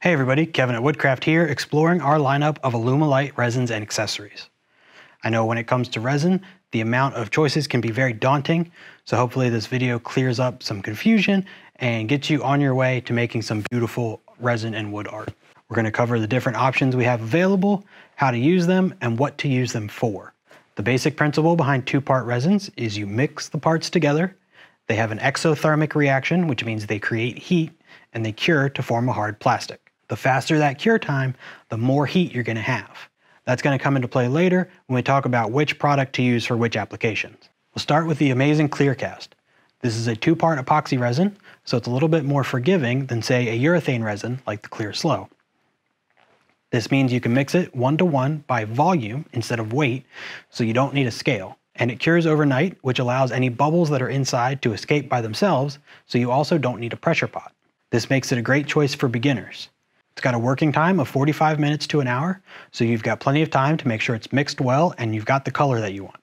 Hey everybody, Kevin at Woodcraft here, exploring our lineup of Alumilite resins and accessories. I know when it comes to resin, the amount of choices can be very daunting, so hopefully this video clears up some confusion and gets you on your way to making some beautiful resin and wood art. We're going to cover the different options we have available, how to use them, and what to use them for. The basic principle behind two-part resins is you mix the parts together. They have an exothermic reaction, which means they create heat, and they cure to form a hard plastic. The faster that cure time, the more heat you're going to have. That's going to come into play later when we talk about which product to use for which applications. We'll start with the amazing Clearcast. This is a two-part epoxy resin, so it's a little bit more forgiving than, say, a urethane resin like the Clear Slow. This means you can mix it 1-to-1 by volume instead of weight, so you don't need a scale. And it cures overnight, which allows any bubbles that are inside to escape by themselves, so you also don't need a pressure pot. This makes it a great choice for beginners. It's got a working time of 45 minutes to an hour, so you've got plenty of time to make sure it's mixed well and you've got the color that you want.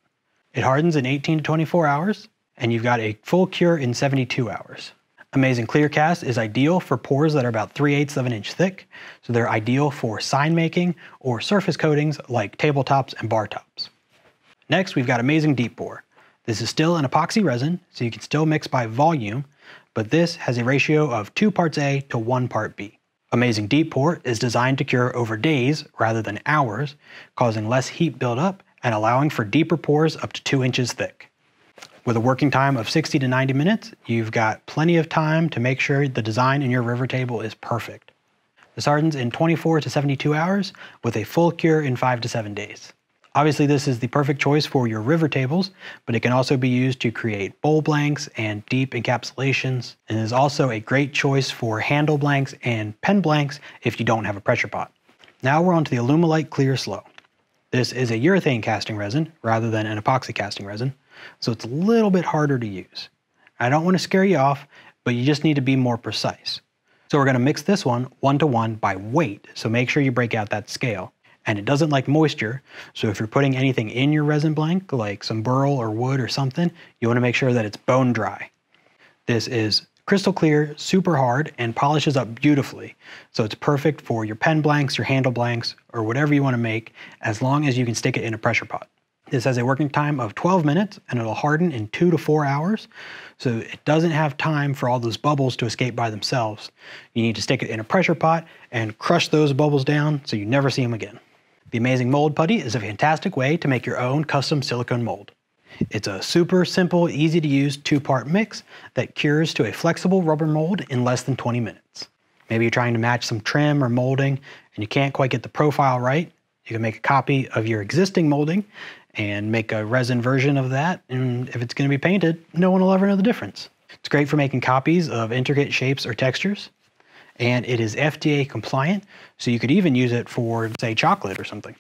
It hardens in 18 to 24 hours, and you've got a full cure in 72 hours. Amazing Clearcast is ideal for pours that are about 3/8 of an inch thick, so they're ideal for sign making or surface coatings like tabletops and bar tops. Next, we've got Amazing Deep Pour. This is still an epoxy resin, so you can still mix by volume, but this has a ratio of 2 parts A to 1 part B. Amazing Deep Pour is designed to cure over days rather than hours, causing less heat buildup and allowing for deeper pours up to 2 inches thick. With a working time of 60 to 90 minutes, you've got plenty of time to make sure the design in your river table is perfect. This hardens in 24 to 72 hours with a full cure in 5 to 7 days. Obviously, this is the perfect choice for your river tables, but it can also be used to create bowl blanks and deep encapsulations, and is also a great choice for handle blanks and pen blanks if you don't have a pressure pot. Now we're on to the Alumilite Clear Slow. This is a urethane casting resin rather than an epoxy casting resin, so it's a little bit harder to use. I don't want to scare you off, but you just need to be more precise. So we're going to mix this one 1-to-1 by weight, so make sure you break out that scale. And it doesn't like moisture, so if you're putting anything in your resin blank, like some burl or wood or something, you want to make sure that it's bone dry. This is crystal clear, super hard, and polishes up beautifully, so it's perfect for your pen blanks, your handle blanks, or whatever you want to make, as long as you can stick it in a pressure pot. This has a working time of 12 minutes, and it'll harden in 2 to 4 hours, so it doesn't have time for all those bubbles to escape by themselves. You need to stick it in a pressure pot and crush those bubbles down so you never see them again. The Amazing Mold Putty is a fantastic way to make your own custom silicone mold. It's a super simple, easy to use 2-part mix that cures to a flexible rubber mold in less than 20 minutes. Maybe you're trying to match some trim or molding and you can't quite get the profile right. You can make a copy of your existing molding and make a resin version of that, and if it's going to be painted, no one will ever know the difference. It's great for making copies of intricate shapes or textures. And it is FDA compliant, so you could even use it for, say, chocolate or something.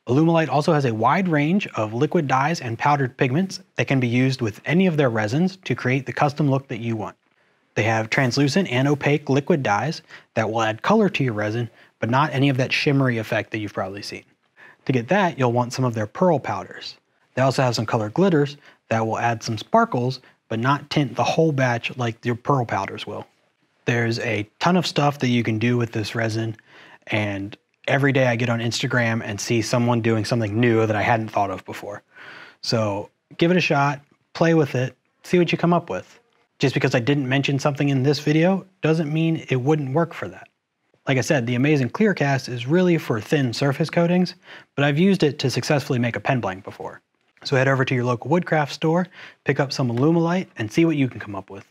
Alumilite also has a wide range of liquid dyes and powdered pigments that can be used with any of their resins to create the custom look that you want. They have translucent and opaque liquid dyes that will add color to your resin, but not any of that shimmery effect that you've probably seen. To get that, you'll want some of their pearl powders. They also have some colored glitters that will add some sparkles, but not tint the whole batch like your pearl powders will. There's a ton of stuff that you can do with this resin, and every day I get on Instagram and see someone doing something new that I hadn't thought of before. So give it a shot, play with it, see what you come up with. Just because I didn't mention something in this video doesn't mean it wouldn't work for that. Like I said, the Amazing Clearcast is really for thin surface coatings, but I've used it to successfully make a pen blank before. So head over to your local woodcraft store, pick up some Alumilite, and see what you can come up with.